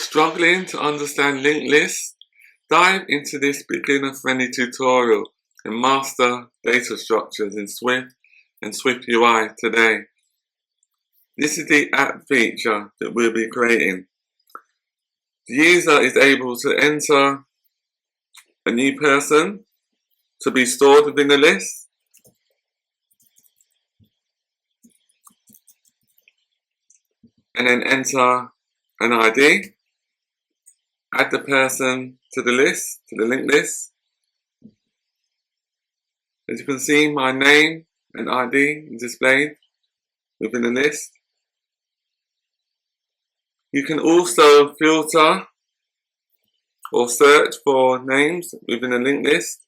Struggling to understand linked lists? Dive into this beginner-friendly tutorial and master data structures in Swift and SwiftUI today. This is the app feature that we'll be creating. The user is able to enter a new person to be stored within the list, and then enter an ID, add the person to the list, to the linked list. As you can see, my name and ID is displayed within the list. You can also filter or search for names within a linked list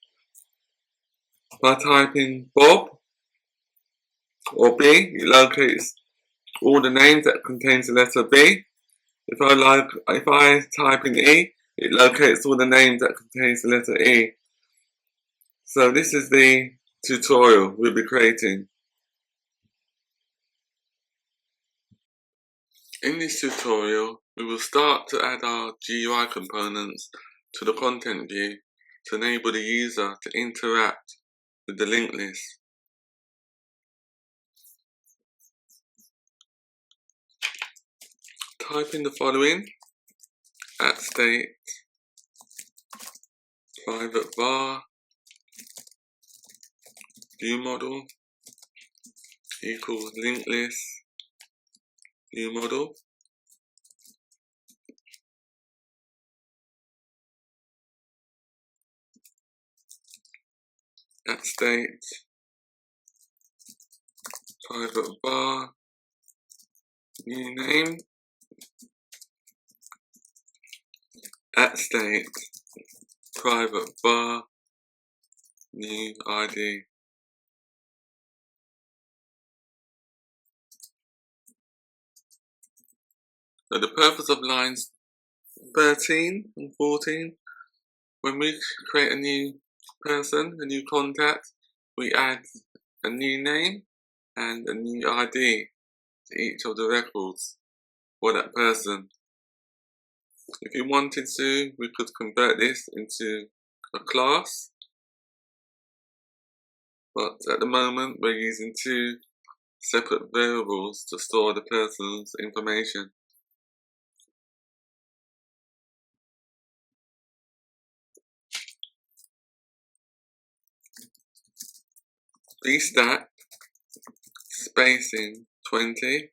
by typing Bob or B. It locates all the names that contains the letter B. If I type in E, it locates all the names that contains the letter E. So this is the tutorial we'll be creating. In this tutorial, we will start to add our GUI components to the content view to enable the user to interact with the linked list. Type in the following: @state private var view model equals linked list view model. @state private var new name. @state private var new ID. So the purpose of lines 13 and 14, when we create a new person, a new contact, we add a new name and a new ID to each of the records for that person. If you wanted to, we could convert this into a class, but at the moment we're using two separate variables to store the person's information. Stack spacing 20,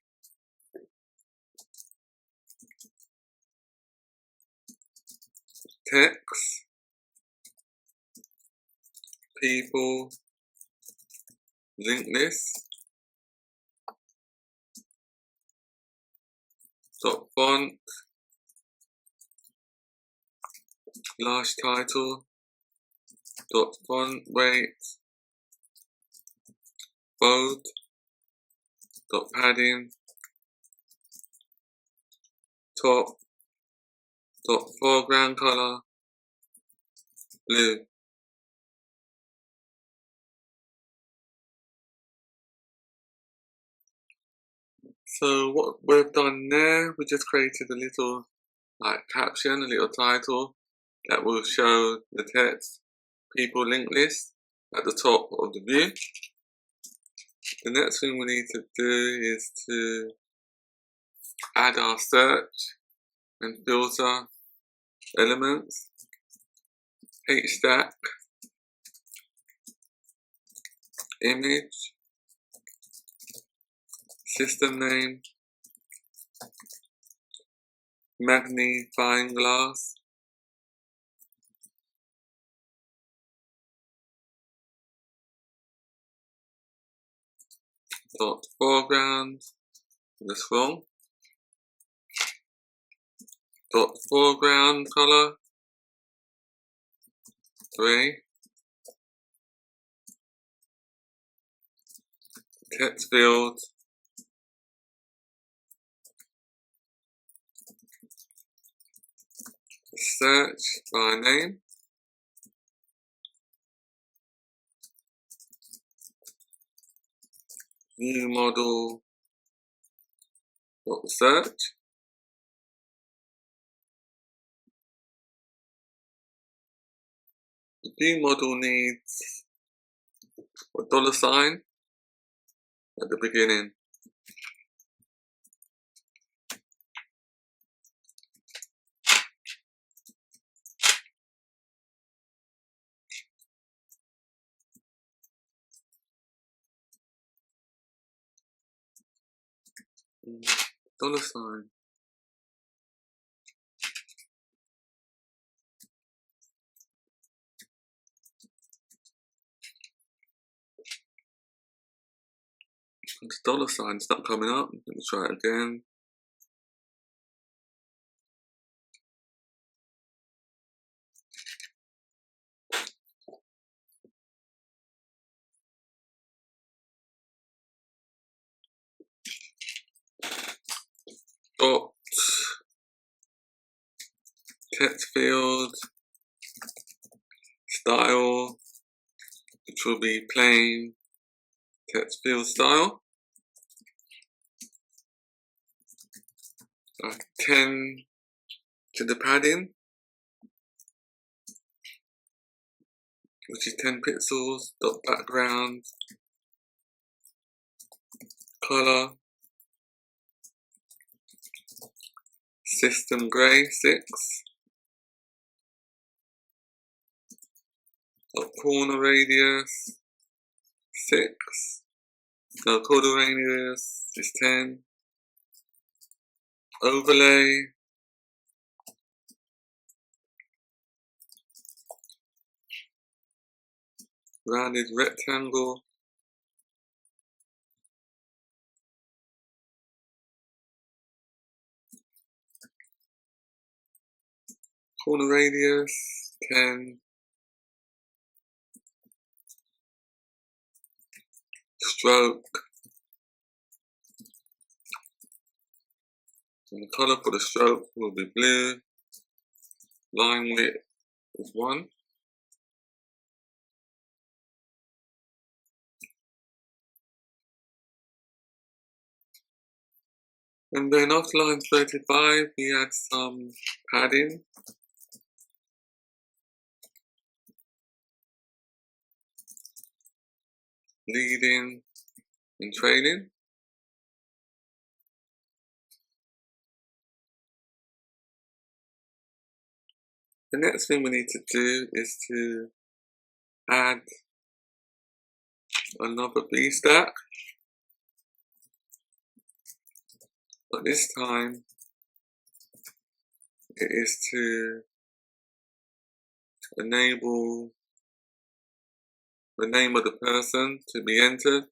text people linked list dot font large title dot font weight bold dot padding top dot foreground color blue. So what we've done there, we just created a little caption, a little title that will show the text people linked list at the top of the view. The next thing we need to do is to add our search and filter elements. Stack image system name magnifying glass dot foreground, that's wrong, dot foreground color gray, text field search by name, view model dot search, view model needs a $sign at the beginning. $sign. The $sign's not coming up. Let me try it again. Dot text field style, which will be plain text field style. 10 to the padding, which is 10 pixels. Dot background color system gray 6. Dot corner radius 6. No, corner radius is 10. Overlay rounded rectangle corner radius 10. Stroke, and the color for the stroke will be blue. Line width is 1. And then after line 35, we add some padding. Leading and trailing. The next thing we need to do is to add another B stack, but this time it is to enable the name of the person to be entered.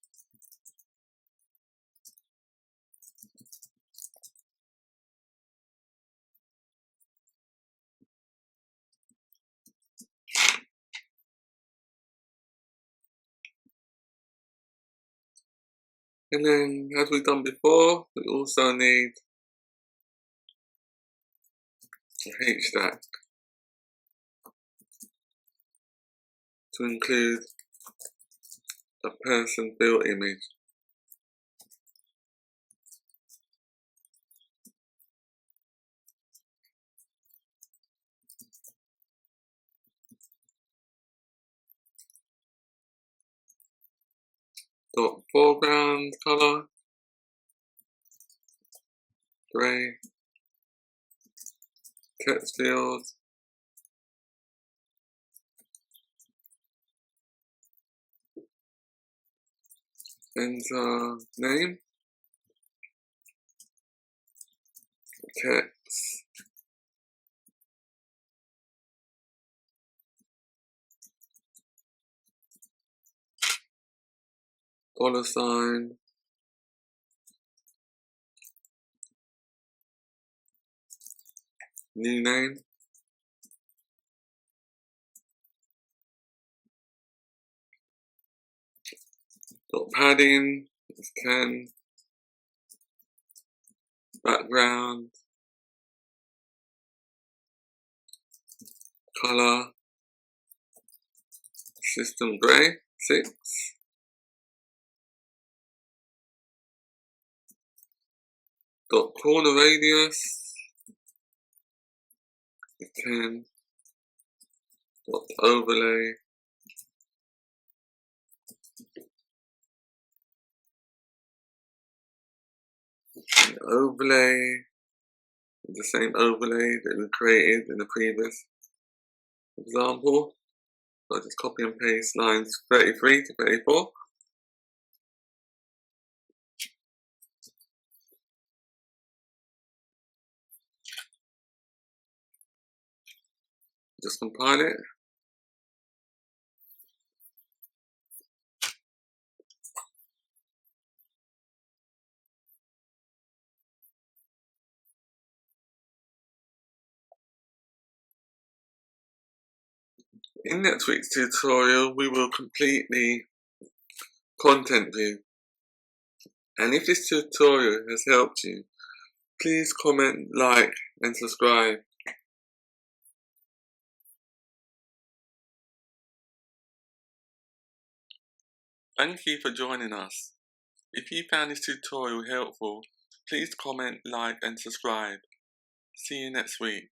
And then, as we've done before, we also need a H stack to include a person built image. Dot foreground color gray, text field enter name, text $sign new name, dot padding is 10, background color system gray 6, dot corner radius is 10, dot overlay An overlay, the same overlay that we created in the previous example. So I'll just copy and paste lines 33 to 34. Just compile it. In next week's tutorial, we will complete the content view. And if this tutorial has helped you, please comment, like, and subscribe. Thank you for joining us. If you found this tutorial helpful, please comment, like, and subscribe. See you next week.